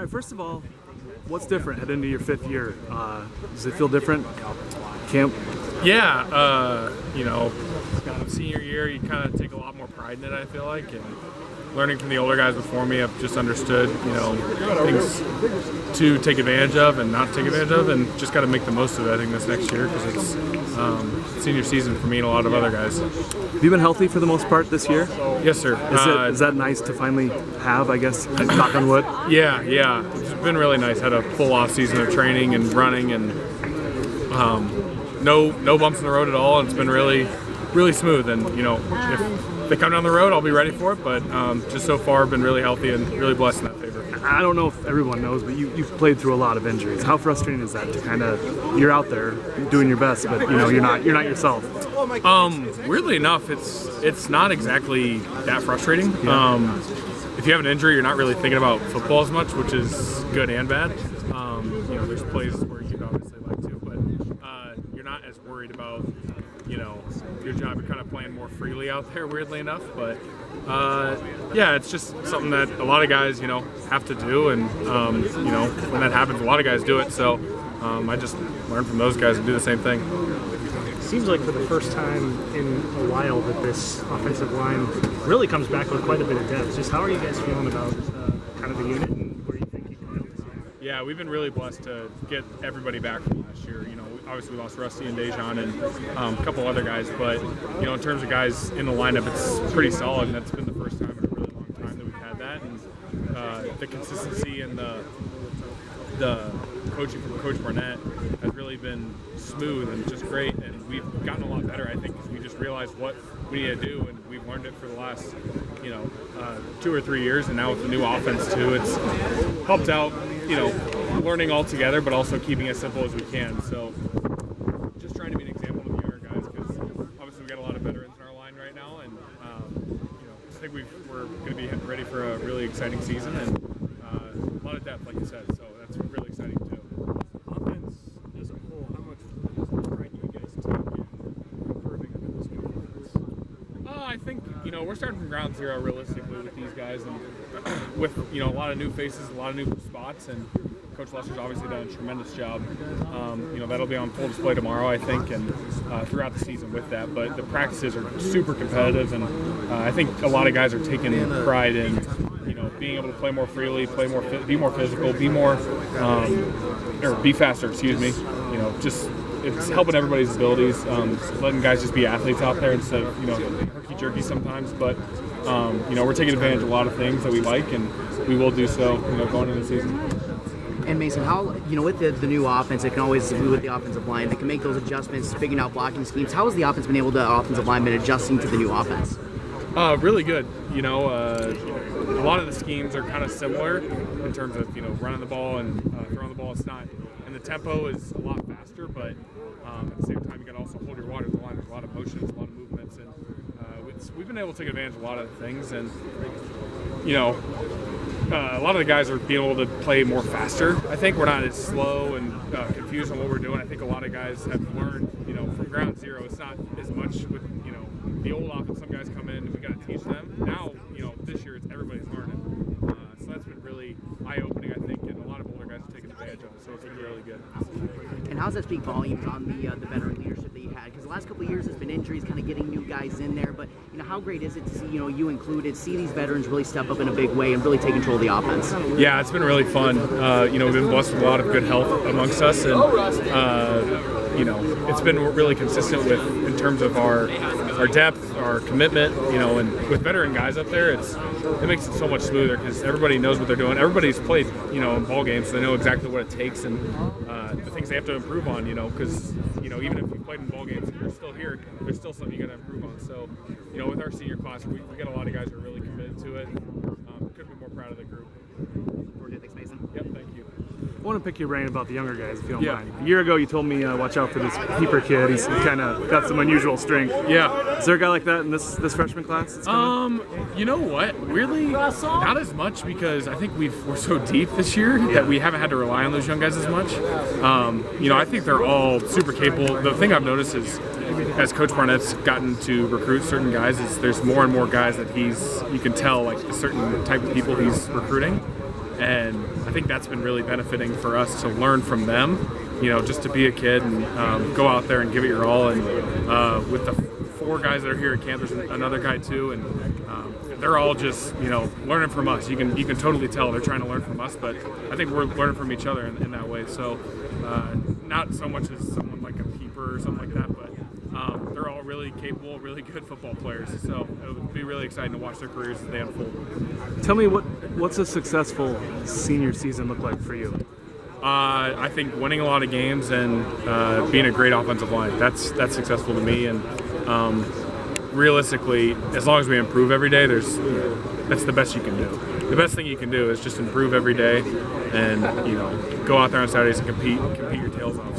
right, first of all, what's different heading into your 5th year? Does it feel different? Camp? Yeah, senior year, you kind of take a lot more pride in it, I feel like, and learning from the older guys before me, I've just understood, things to take advantage of and not take advantage of, and just got to make the most of it, I think, this next year, because it's senior season for me and a lot of other guys. Have you been healthy for the most part this year? Yes, sir. Is that nice to finally have, I guess, knock on wood? Yeah. It's been really nice. Had a full off season of training and running, and no bumps in the road at all, and it's been really, really smooth. And, if they come down the road, I'll be ready for it, but just so far, been really healthy and really blessed in that favor. I don't know if everyone knows, but you've played through a lot of injuries. How frustrating is that to kind of, you're out there doing your best, but you're not yourself? Weirdly enough, it's not exactly that frustrating. Yeah. If you have an injury, you're not really thinking about football as much, which is good and bad. There's plays where you'd obviously like to, but you're not as worried about, your job. You're kind of playing more freely out there, weirdly enough. But it's just something that a lot of guys, have to do, and when that happens, a lot of guys do it. So I just learn from those guys and do the same thing. Seems like for the first time in a while that this offensive line really comes back with quite a bit of depth. Just how are you guys feeling about kind of the unit and where you think you can go this year? Yeah, we've been really blessed to get everybody back from last year. Obviously we lost Rusty and Dejan and a couple other guys, but in terms of guys in the lineup, it's pretty solid, and that's been the first time in a really long time that we've had that. And the consistency and the coaching from Coach Barnett has really been smooth and just great, and we've gotten a lot better, I think, because we just realized what we need to do, and we've learned it for the last 2 or 3 years, and now with the new offense too, it's helped out learning all together, but also keeping it as simple as we can. So just trying to be an example to the younger guys, because obviously we got a lot of veterans in our line right now, and I think we're going to be ready for a really exciting season, and a lot of depth, like you said, so that's really exciting too. Offense as a whole, how much pride do you guys take in improving under this new offense? I think, we're starting from ground zero realistically with these guys, and with, a lot of new faces, a lot of new spots, and Coach Lester's obviously done a tremendous job. That'll be on full display tomorrow, I think, and throughout the season with that. But the practices are super competitive, and I think a lot of guys are taking pride in, being able to play more freely, be more physical, be faster, excuse me. Just it's helping everybody's abilities, letting guys just be athletes out there instead of, herky-jerky sometimes. But, we're taking advantage of a lot of things that we like, and we will do so, going into the season. And Mason, how, with the new offense, it can always, with the offensive line, they can make those adjustments, figuring out blocking schemes. How has the offense offensive line been adjusting to the new offense? Really good. A lot of the schemes are kind of similar in terms of, running the ball and throwing the ball. It's not, and the tempo is a lot faster, but at the same time, you got to also hold your water in the line. There's a lot of motions, a lot of movements, and we've been able to take advantage of a lot of things, and, a lot of the guys are being able to play more faster. I think we're not as slow and confused on what we're doing. I think a lot of guys have learned, from ground zero. It's not as much with, the old offense. Some guys come in and we got to teach them. Now, this year it's everybody's learning. So that's been really eye-opening, I think, and a lot of older guys are taking advantage of it. So it's been really good. And how does that speak volumes on the veteran leadership that you had? Because the last couple of years there's been injuries, kind of getting new guys in there. But how great is it to see you included, see these veterans really step up in a big way and really take control of the offense? Yeah, it's been really fun. We've been blessed with a lot of good health amongst us, and it's been really consistent with in terms of our depth, our commitment. And with veteran guys up there, it makes it so much smoother because everybody knows what they're doing. Everybody's played in ball games, so they know exactly what it takes and the things they have to improve on. Because even if you played in ball games, if you're still here, there's still something you got to improve on. So with our senior class, we got a lot of guys who are really committed to it. Couldn't be more proud of the group. Thanks, Mason. Yep, thank you. I want to pick your brain about the younger guys, if you don't mind. A year ago, you told me watch out for this Peeper kid. He's kind of got some unusual strength. Yeah. Is there a guy like that in this freshman class? You know what? Weirdly, not as much, because I think we're so deep this year that we haven't had to rely on those young guys as much. I think they're all super capable. The thing I've noticed is, as Coach Barnett's gotten to recruit certain guys, is there's more and more guys that you can tell, like, a certain type of people he's recruiting. And I think that's been really benefiting for us to learn from them, you know, just to be a kid and go out there and give it your all. And with the 4 guys that are here at camp, there's another guy too, and they're all just, you know, learning from us. You can totally tell they're trying to learn from us, but I think we're learning from each other in that way. So not so much as someone like a keeper or something like that, but they're all really capable, really good football players. So it'll be really exciting to watch their careers as they unfold. Tell me what's a successful senior season look like for you? I think winning a lot of games and being a great offensive line. That's successful to me. And realistically, as long as we improve every day, that's the best you can do. The best thing you can do is just improve every day, and, you know, go out there on Saturdays and compete your tails off.